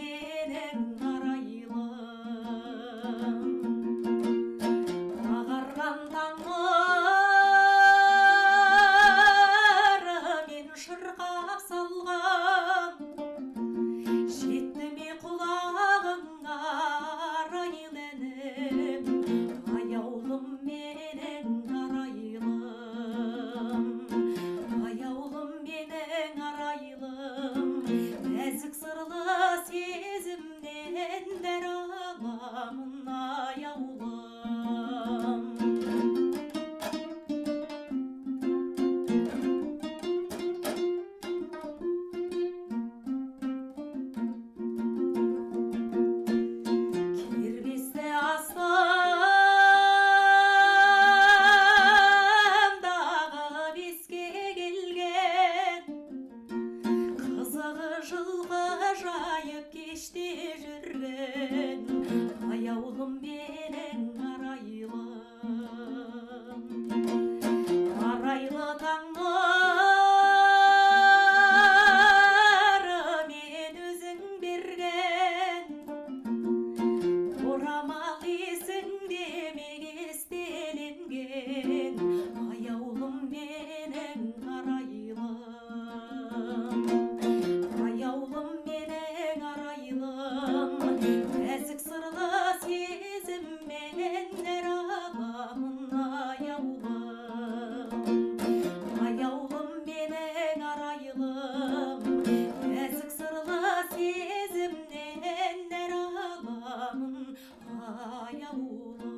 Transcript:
менен арайлым ағарған таңырымен шырқап салған жетті ме құлағыңа арайлы әнім аяулым менен арайлым аяулым менен арайлым нәзік сырлы сезімнен дәр аламын аяулым кербесті астымдағы беске келген қызығы жылқы жайып кеште жүрген аяулым менен арайлым арайлы таңырымен өзің берген орамал есіңде естеленген аяулым менен арайлым аяулым менен арайлым нәзік сырлы сезіммен дәр аламын аяулым аяулым менен арайлым нәзік сырлы сезімнен дәр аламын аяулым